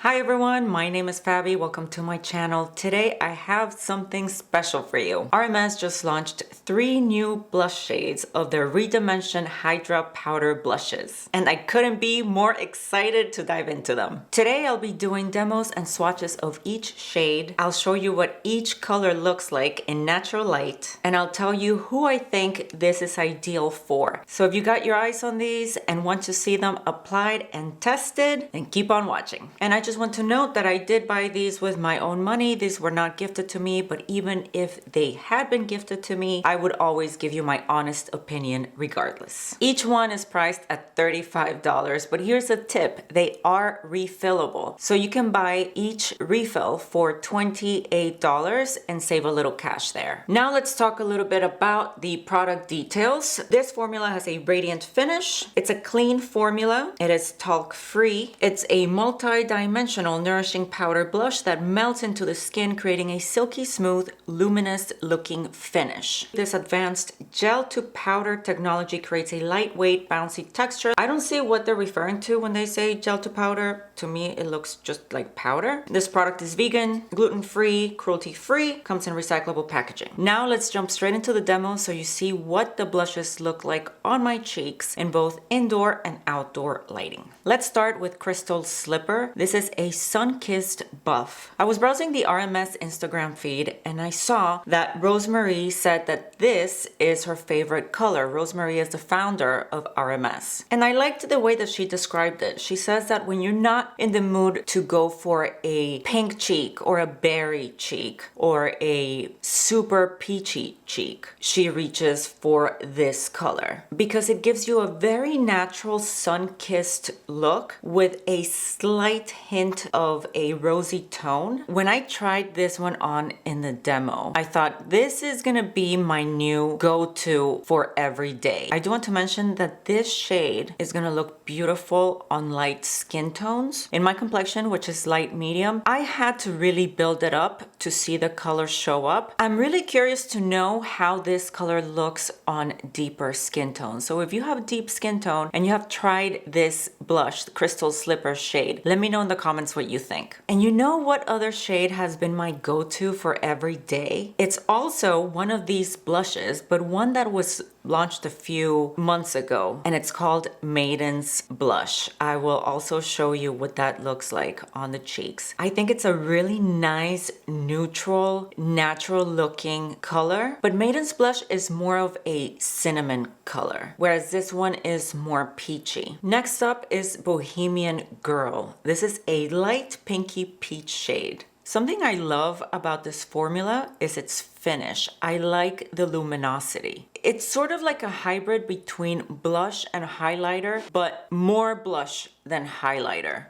Hi everyone, my name is Fabi. Welcome to my channel. Today I have something special for you. RMS just launched 3 new blush shades of their ReDimension Hydra Powder Blushes, and I couldn't be more excited to dive into them. Today I'll be doing demos and swatches of each shade. I'll show you what each color looks like in natural light, and I'll tell you who I think this is ideal for. So if you got your eyes on these and want to see them applied and tested, then keep on watching. And I just want to note that I did buy these with my own money. These were not gifted to me, but even if they had been gifted to me, I would always give you my honest opinion regardless. Each one is priced at $35, but here's a tip. They are refillable. So you can buy each refill for $28 and save a little cash there. Now let's talk a little bit about the product details. This formula has a radiant finish. It's a clean formula. It is talc-free. It's a multi-dimensional nourishing powder blush that melts into the skin, creating a silky smooth, luminous looking finish. This advanced gel to powder technology creates a lightweight, bouncy texture. I don't see what they're referring to when they say gel to powder. To me, it looks just like powder. This product is vegan, gluten-free, cruelty-free, comes in recyclable packaging. Now let's jump straight into the demo so you see what the blushes look like on my cheeks in both indoor and outdoor lighting. Let's start with Crystal Slipper. This is a sun-kissed buff. I was browsing the RMS Instagram feed and I saw that Rosemary said that this is her favorite color. Rosemary is the founder of RMS. And I liked the way that she described it. She says that when you're not in the mood to go for a pink cheek or a berry cheek or a super peachy cheek, she reaches for this color because it gives you a very natural sun-kissed look with a slight hint of a rosy tone. When I tried this one on in the demo, I thought this is gonna be my new go-to for every day. I do want to mention that this shade is gonna look beautiful on light skin tones. In my complexion, which is light medium, I had to really build it up to see the color show up. I'm really curious to know how this color looks on deeper skin tones. So if you have deep skin tone and you have tried this blush, the Crystal Slipper shade, let me know in the comments what you think. And you know what other shade has been my go-to for every day? It's also one of these blushes, but one that was launched a few months ago, and it's called Maiden's Blush. I will also show you what that looks like on the cheeks. I think it's a really nice, neutral, natural looking color, but Maiden's Blush is more of a cinnamon color, whereas this one is more peachy. Next up is Bohemian Girl. This is a light pinky peach shade. Something I love about this formula is its finish. I like the luminosity. It's sort of like a hybrid between blush and highlighter, but more blush than highlighter.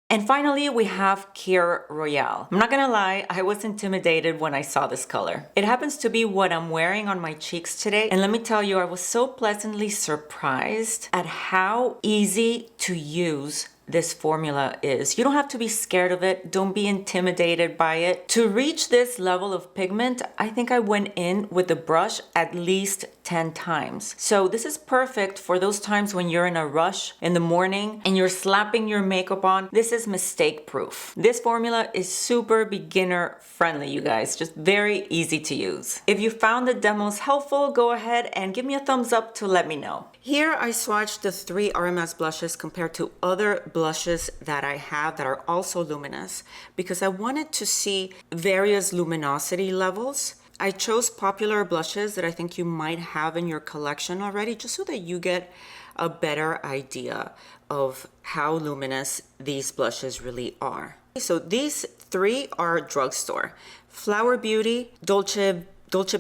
And finally, we have Kir Royale. I'm not gonna lie, I was intimidated when I saw this color. It happens to be what I'm wearing on my cheeks today, and let me tell you, I was so pleasantly surprised at how easy to use this formula is. You don't have to be scared of it. Don't be intimidated by it. To reach this level of pigment, I think I went in with the brush at least 10 times. So this is perfect for those times when you're in a rush in the morning and you're slapping your makeup on. This is mistake proof. This formula is super beginner friendly, you guys. Just very easy to use. If you found the demos helpful, go ahead and give me a thumbs up to let me know. Here I swatched the 3 RMS blushes compared to other blushes that I have that are also luminous because I wanted to see various luminosity levels. I chose popular blushes that I think you might have in your collection already just so that you get a better idea of how luminous these blushes really are. So these 3 are drugstore. Flower Beauty, Dolce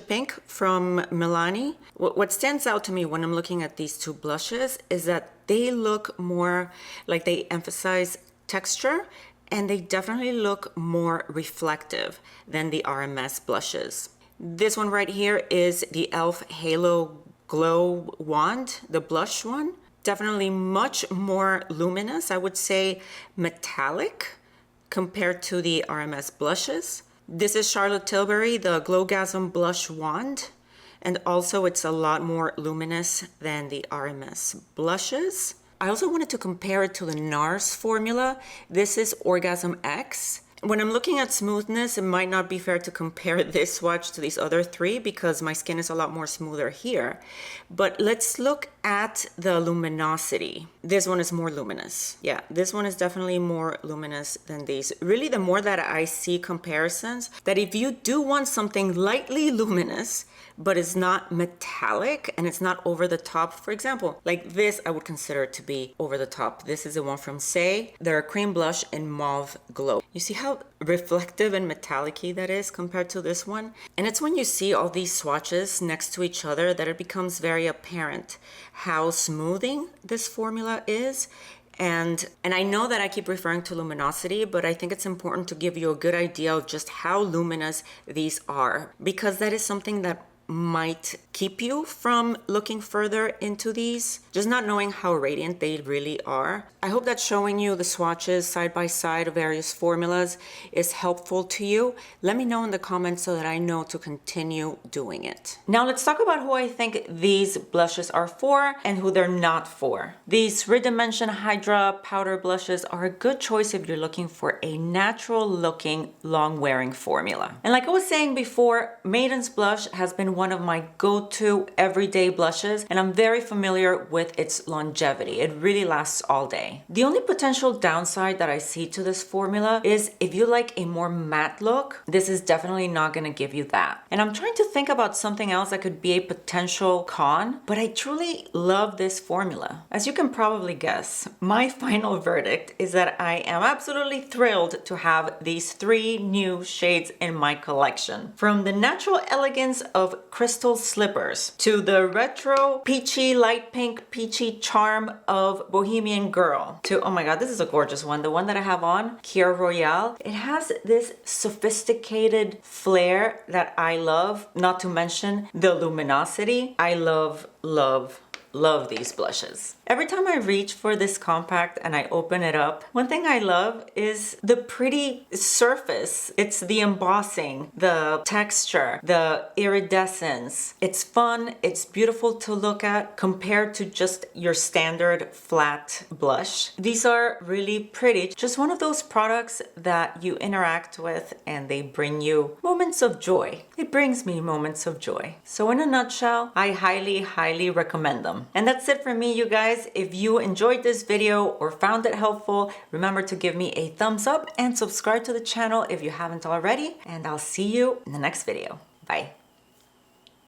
Pink from Milani. What stands out to me when I'm looking at these 2 blushes is that they look more like they emphasize texture, and they definitely look more reflective than the RMS blushes. This one right here is the e.l.f. Halo Glow Wand, the blush one. Definitely much more luminous, I would say metallic compared to the RMS blushes. This is Charlotte Tilbury, the Glowgasm Blush Wand. And also it's a lot more luminous than the RMS blushes. I also wanted to compare it to the NARS formula. This is Orgasm X. When I'm looking at smoothness, it might not be fair to compare this swatch to these other three because my skin is a lot more smoother here. But let's look at the luminosity. This one is more luminous. Yeah, this one is definitely more luminous than these. Really, the more that I see comparisons, that if you do want something lightly luminous, but it's not metallic and it's not over the top. For example, like this, I would consider it to be over the top. This is the one from Say. They're a cream blush in Mauve Glow. You see how reflective and metallic-y that is compared to this one? And it's when you see all these swatches next to each other that it becomes very apparent how smoothing this formula is. And I know that I keep referring to luminosity, but I think it's important to give you a good idea of just how luminous these are, because that is something that might keep you from looking further into these, just not knowing how radiant they really are. I hope that showing you the swatches side by side of various formulas is helpful to you. Let me know in the comments so that I know to continue doing it. Now let's talk about who I think these blushes are for and who they're not for. These ReDimension Hydra Powder Blushes are a good choice if you're looking for a natural looking, long wearing formula. And like I was saying before, Maiden's Blush has been one of my go-to everyday blushes, and I'm very familiar with its longevity. It really lasts all day. The only potential downside that I see to this formula is if you like a more matte look, this is definitely not gonna give you that. And I'm trying to think about something else that could be a potential con, but I truly love this formula. As you can probably guess, my final verdict is that I am absolutely thrilled to have these three new shades in my collection. From the natural elegance of crystal slippers to the retro peachy light pink peachy charm of Bohemian Girl to, oh my god, this is a gorgeous one, the one that I have on, Kier Royale. It has this sophisticated flair that I love, not to mention the luminosity. I love these blushes. Every time I reach for this compact and I open it up, one thing I love is the pretty surface. It's the embossing, the texture, the iridescence. It's fun, it's beautiful to look at compared to just your standard flat blush. These are really pretty. Just one of those products that you interact with and they bring you moments of joy. It brings me moments of joy. So in a nutshell, I highly recommend them. And that's it for me, you guys. If you enjoyed this video or found it helpful, remember to give me a thumbs up and subscribe to the channel if you haven't already. And I'll see you in the next video. Bye.